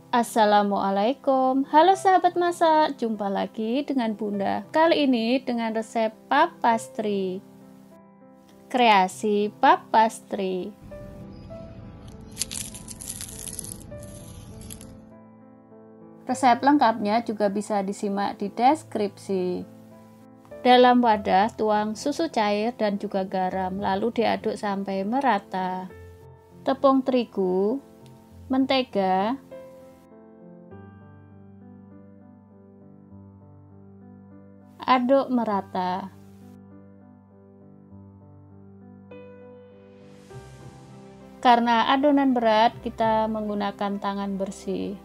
Assalamualaikum, halo sahabat masak, jumpa lagi dengan Bunda. Kali ini dengan resep pap pastry. Kreasi pap pastry. Resep lengkapnya juga bisa disimak di deskripsi. Dalam wadah tuang susu cair dan juga garam, lalu diaduk sampai merata. Tepung terigu, mentega, aduk merata. Karena adonan berat, kita menggunakan tangan bersih.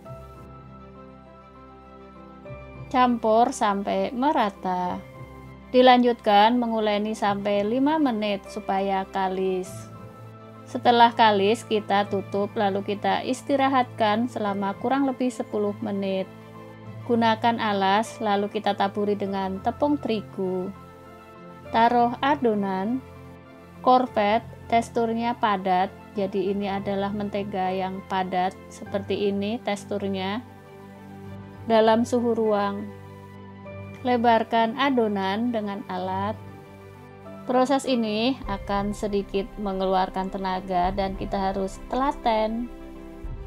Campur sampai merata. Dilanjutkan menguleni sampai 5 menit supaya kalis. Setelah kalis, kita tutup lalu kita istirahatkan selama kurang lebih 10 menit. Gunakan alas lalu kita taburi dengan tepung terigu. Taruh adonan. Korvet teksturnya padat, jadi ini adalah mentega yang padat seperti ini teksturnya. Dalam suhu ruang. Lebarkan adonan dengan alat. Proses ini akan sedikit mengeluarkan tenaga dan kita harus telaten.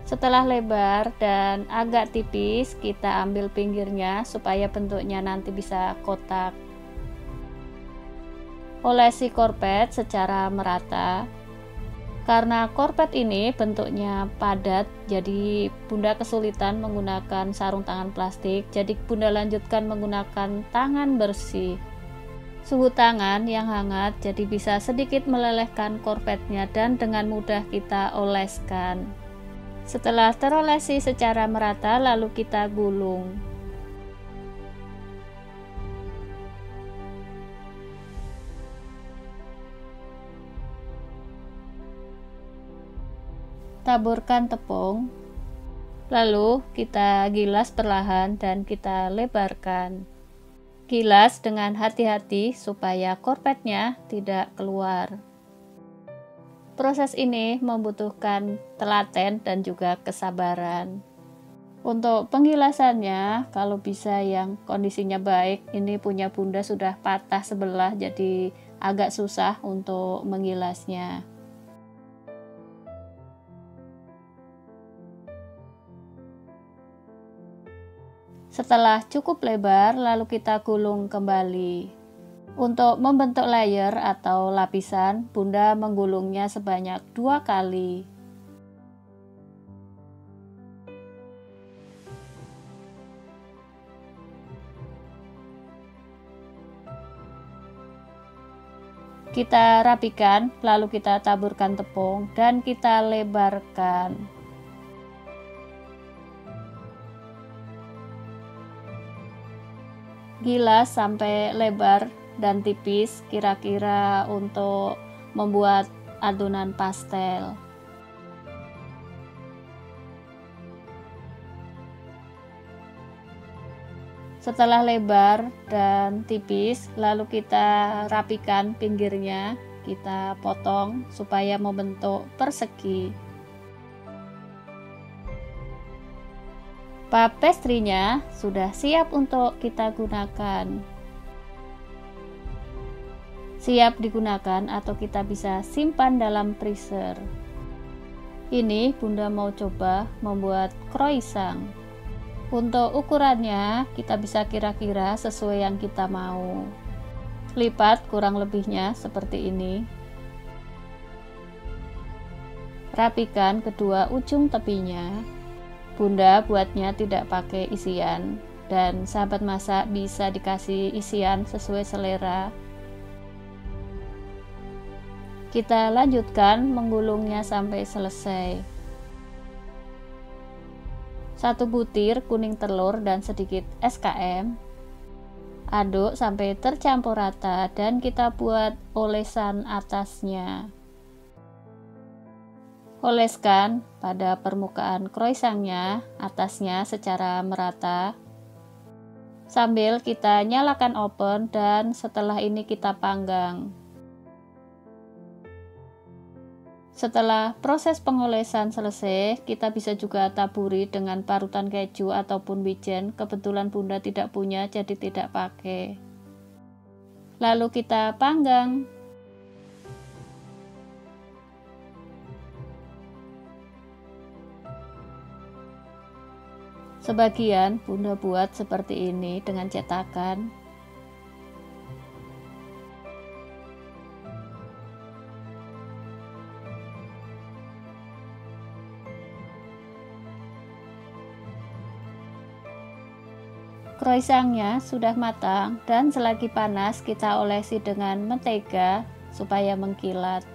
Setelah lebar dan agak tipis, kita ambil pinggirnya supaya bentuknya nanti bisa kotak. Olesi korpet secara merata. Karena korpet ini bentuknya padat, jadi Bunda kesulitan menggunakan sarung tangan plastik, jadi Bunda lanjutkan menggunakan tangan bersih. Suhu tangan yang hangat, jadi bisa sedikit melelehkan korpetnya dan dengan mudah kita oleskan. Setelah terolesi secara merata, lalu kita gulung. Taburkan tepung, lalu kita gilas perlahan dan kita lebarkan. Gilas dengan hati-hati supaya korpetnya tidak keluar. Proses ini membutuhkan telaten dan juga kesabaran. Untuk penggilasannya, kalau bisa yang kondisinya baik, ini punya Bunda sudah patah sebelah jadi agak susah untuk menggilasnya. Setelah cukup lebar, lalu kita gulung kembali. Untuk membentuk layer atau lapisan, Bunda menggulungnya sebanyak 2 kali. Kita rapikan, lalu kita taburkan tepung dan kita lebarkan. Gilas sampai lebar dan tipis kira-kira untuk membuat adonan pastel. Setelah lebar dan tipis, lalu kita rapikan pinggirnya, kita potong supaya membentuk persegi. Pap pastry-nya sudah siap untuk kita gunakan. Siap digunakan atau kita bisa simpan dalam freezer. Ini Bunda mau coba membuat croissant. Untuk ukurannya kita bisa kira-kira sesuai yang kita mau. Lipat kurang lebihnya seperti ini. Rapikan kedua ujung tepinya. Bunda buatnya tidak pakai isian, dan sahabat masak bisa dikasih isian sesuai selera. Kita lanjutkan menggulungnya sampai selesai. 1 butir kuning telur dan sedikit SKM. Aduk sampai tercampur rata dan kita buat olesan atasnya. Oleskan pada permukaan croissantnya, atasnya secara merata. Sambil kita nyalakan oven dan setelah ini kita panggang. Setelah proses pengolesan selesai, kita bisa juga taburi dengan parutan keju ataupun wijen. Kebetulan Bunda tidak punya, jadi tidak pakai. Lalu kita panggang. Sebagian Bunda buat seperti ini dengan cetakan. Croissantnya sudah matang dan selagi panas kita olesi dengan mentega supaya mengkilat.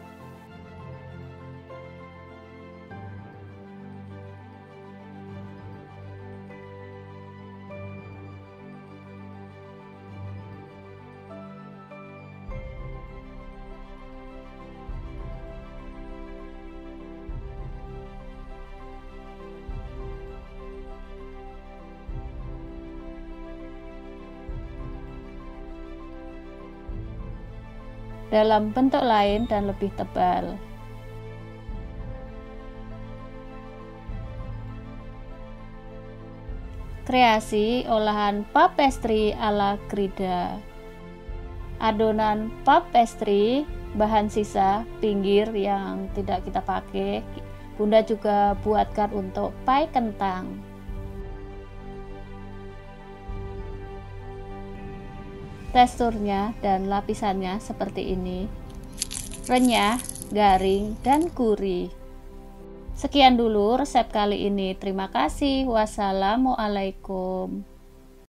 Dalam bentuk lain dan lebih tebal. Kreasi olahan puff pastry ala Grida. Adonan puff pastry, bahan sisa pinggir yang tidak kita pakai, Bunda juga buatkan untuk pie kentang. Teksturnya dan lapisannya seperti ini, renyah, garing, dan gurih. Sekian dulu resep kali ini. Terima kasih. Wassalamualaikum.